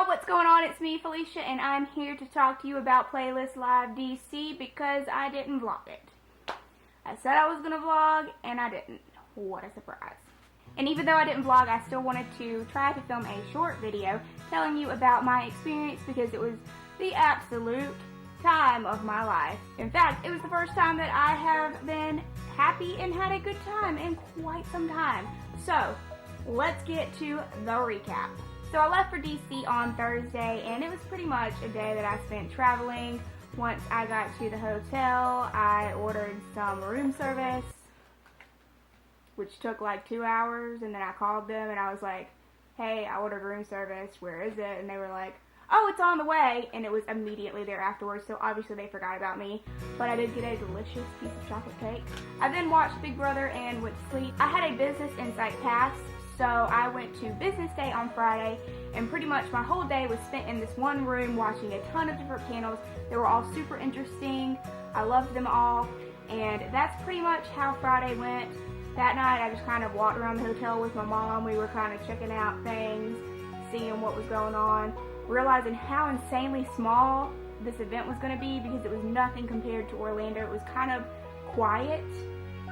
y'all, what's going on? It's me, Felicia, and I'm here to talk to you about Playlist Live DC because I didn't vlog it. I said I was going to vlog, and I didn't. What a surprise. And even though I didn't vlog, I still wanted to try to film a short video telling you about my experience because it was the absolute time of my life. In fact, it was the first time that I have been happy and had a good time in quite some time. So, let's get to the recap. So I left for DC on Thursday, and it was pretty much a day that I spent traveling. Once I got to the hotel, I ordered some room service, which took like 2 hours, and then I called them and I was like, hey, I ordered room service, where is it? And they were like, oh, it's on the way, and it was immediately there afterwards, so obviously they forgot about me, but I did get a delicious piece of chocolate cake. I then watched Big Brother and went to sleep. I had a business insight pass, so I went to business day on Friday, and pretty much my whole day was spent in this one room watching a ton of different panels. They were all super interesting. I loved them all, and that's pretty much how Friday went. That night I just kind of walked around the hotel with my mom. We were kind of checking out things, seeing what was going on, realizing how insanely small this event was going to be because it was nothing compared to Orlando. It was kind of quiet,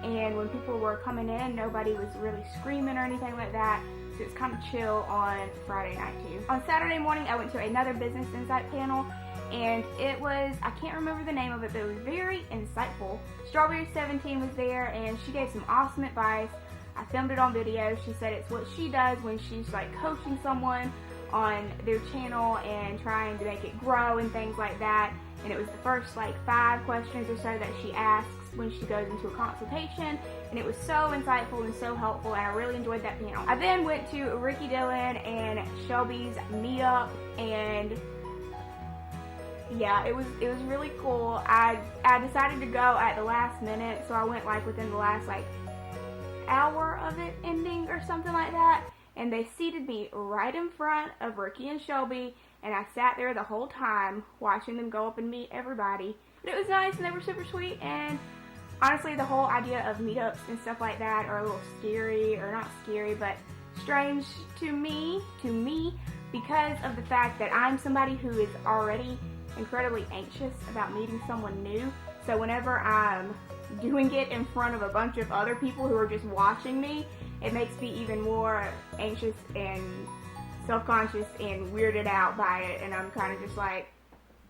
and when people were coming in, nobody was really screaming or anything like that, so it's kind of chill on Friday night too. On Saturday morning, I went to another business insight panel, and it was, I can't remember the name of it, but it was very insightful. Strawberry 17 was there, and she gave some awesome advice. I filmed it on video. She said it's what she does when she's like coaching someone on their channel and trying to make it grow and things like that. And it was the first like 5 questions or so that she asks when she goes into a consultation, and it was so insightful and so helpful, and I really enjoyed that panel. I then went to Ricky Dillon and Shelby's meetup, and yeah, it was really cool. I decided to go at the last minute, so I went like within the last like hour of it ending or something like that, and they seated me right in front of Ricky and Shelby, and I sat there the whole time watching them go up and meet everybody. But it was nice, and they were super sweet, and honestly, the whole idea of meetups and stuff like that are a little scary, or not scary, but strange to me, because of the fact that I'm somebody who is already incredibly anxious about meeting someone new. So whenever I'm doing it in front of a bunch of other people who are just watching me, it makes me even more anxious and self-conscious and weirded out by it, and I'm kind of just like,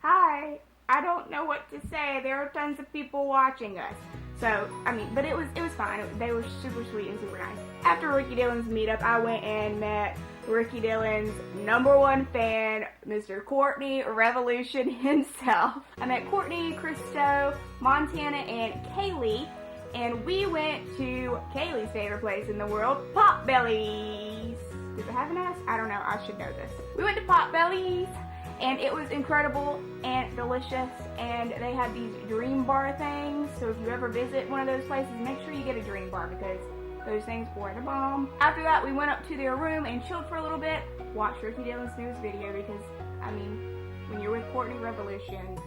hi, I don't know what to say, there are tons of people watching us. So, I mean, but it was fine. They were super sweet and super nice. After Ricky Dillon's meetup, I went and met Ricky Dillon's #1 fan, Mr. Courtney Revolution himself. I met Courtney, Christo, Montana, and Kaylee, and we went to Kaylee's favorite place in the world, Potbelly's. Does it have an S? I don't know. I should know this. We went to Potbelly's, and it was incredible and delicious, and they had these dream bar things, so if you ever visit one of those places, make sure you get a dream bar because those things were the bomb. After that, we went up to their room and chilled for a little bit, watched Ricky Dillon's newest video because, I mean, when you're with Courtney Revolution,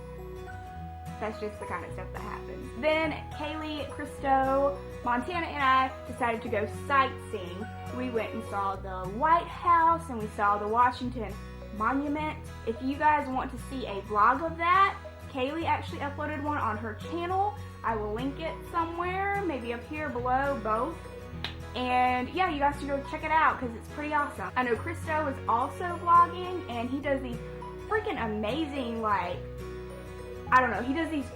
that's just the kind of stuff that happens. Then Kaylee, Christo, Montana, and I decided to go sightseeing. We went and saw the White House, and we saw the Washington Monument. If you guys want to see a vlog of that, Kaylee actually uploaded one on her channel. I will link it somewhere, maybe up here below, both. And yeah, you guys should go check it out because it's pretty awesome. I know Christo is also vlogging, and he does these freaking amazing, like, I don't know, he does these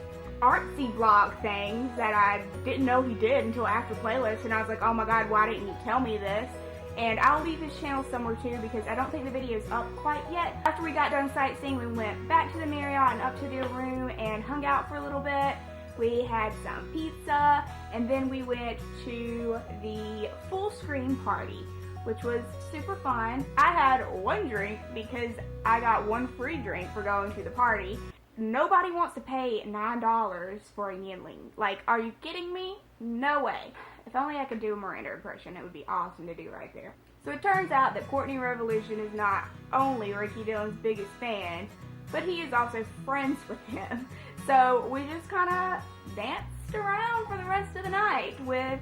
artsy vlog things that I didn't know he did until after Playlist, and I was like, oh my god, why didn't you tell me this? And I'll leave his channel somewhere too because I don't think the video's up quite yet. After we got done sightseeing, we went back to the Marriott and up to their room and hung out for a little bit. We had some pizza, and then we went to the full screen party, which was super fun. I had 1 drink because I got 1 free drink for going to the party. Nobody wants to pay $9 for a Yinling. Like, are you kidding me? No way. If only I could do a Miranda impression, it would be awesome to do right there. So it turns out that Courtney Revolution is not only Ricky Dillon's biggest fan, but he is also friends with him. So we just kind of danced around for the rest of the night with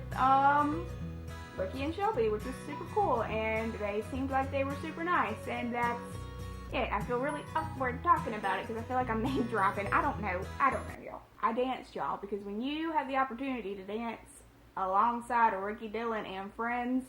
Ricky and Shelby, which was super cool, and they seemed like they were super nice, and that's Yeah, I feel really awkward talking about it because I feel like I'm name dropping. I don't know, y'all. I danced, y'all, because when you have the opportunity to dance alongside Ricky Dillon and friends,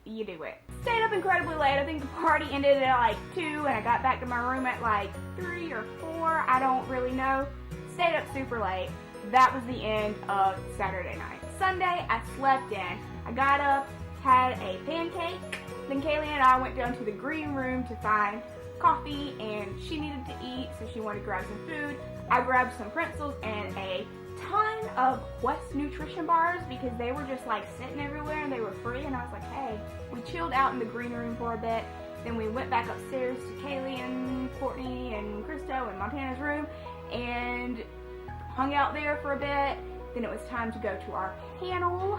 you do it. Stayed up incredibly late. I think the party ended at like 2 and I got back to my room at like 3 or 4. I don't really know. Stayed up super late. That was the end of Saturday night. Sunday, I slept in. I got up, had a pancake. Then Kaylee and I went down to the green room to find coffee, and she needed to eat, so she wanted to grab some food. I grabbed some pretzels and a ton of Quest nutrition bars because they were just like sitting everywhere and they were free, and I was like, hey. We chilled out in the green room for a bit. Then we went back upstairs to Kaylee and Courtney and Christo and Montana's room and hung out there for a bit. Then it was time to go to our panel,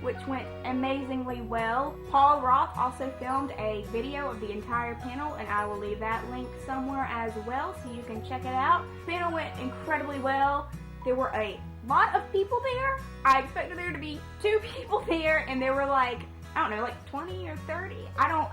which went amazingly well. Paul Roth also filmed a video of the entire panel, and I will leave that link somewhere as well so you can check it out. The panel went incredibly well. There were a lot of people there. I expected there to be 2 people there, and there were like, I don't know, like 20 or 30. I don't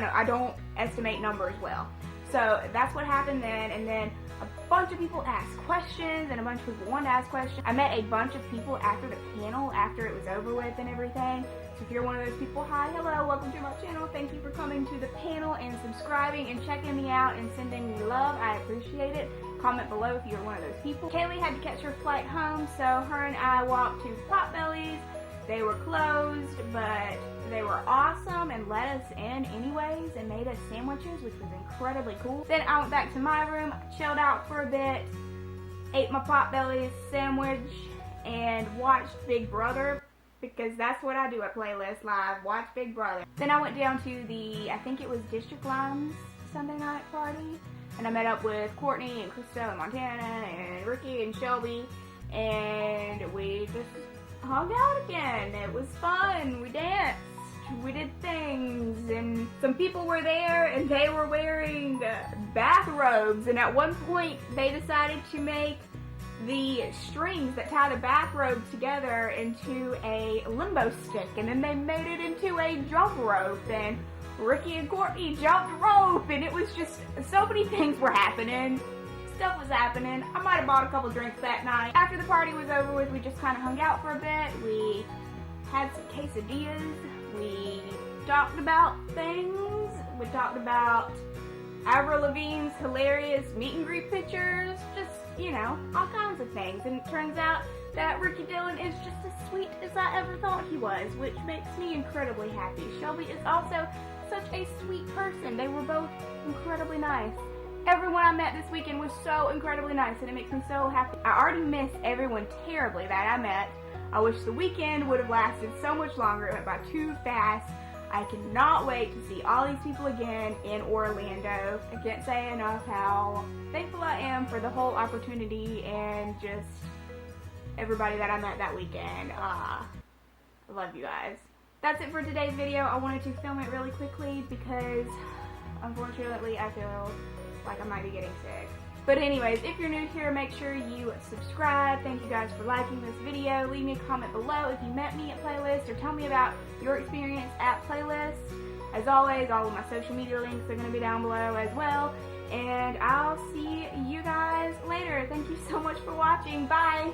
know. I don't estimate numbers well. So that's what happened then, and then a bunch of people asked questions, and a bunch of people wanted to ask questions. I met a bunch of people after the panel, after it was over with and everything. So if you're one of those people, hi, hello, welcome to my channel. Thank you for coming to the panel and subscribing and checking me out and sending me love. I appreciate it. Comment below if you're one of those people. Kaylee had to catch her flight home, so her and I walked to Potbelly's. They were closed, but they were awesome and let us in anyways and made us sandwiches, which was incredibly cool. Then I went back to my room, chilled out for a bit, ate my Potbelly's sandwich, and watched Big Brother, because that's what I do at Playlist Live, watch Big Brother. Then I went down to the, I think it was District Line's Sunday night party, and I met up with Courtney and Christo and Montana and Ricky and Shelby, and we just hung out again. It was fun. We danced. We did things, and some people were there and they were wearing bathrobes, and at one point they decided to make the strings that tie the bathrobes together into a limbo stick, and then they made it into a jump rope, and Ricky and Courtney jumped rope, and it was just so many things were happening. Stuff was happening. I might have bought a couple drinks that night. After the party was over with, we just kind of hung out for a bit. We had some quesadillas. We talked about things. We talked about Avril Lavigne's hilarious meet and greet pictures. Just, you know, all kinds of things. And it turns out that Ricky Dillon is just as sweet as I ever thought he was, which makes me incredibly happy. Shelby is also such a sweet person. They were both incredibly nice. Everyone I met this weekend was so incredibly nice, and it makes me so happy. I already miss everyone terribly that I met. I wish the weekend would have lasted so much longer. It went by too fast. I cannot wait to see all these people again in Orlando. I can't say enough how thankful I am for the whole opportunity and just everybody that I met that weekend. I love you guys. That's it for today's video. I wanted to film it really quickly because unfortunately I feel like I might be getting sick. But anyways, if you're new here, make sure you subscribe. Thank you guys for liking this video. Leave me a comment below if you met me at Playlist, or tell me about your experience at Playlist. As always, all of my social media links are going to be down below as well. And I'll see you guys later. Thank you so much for watching. Bye!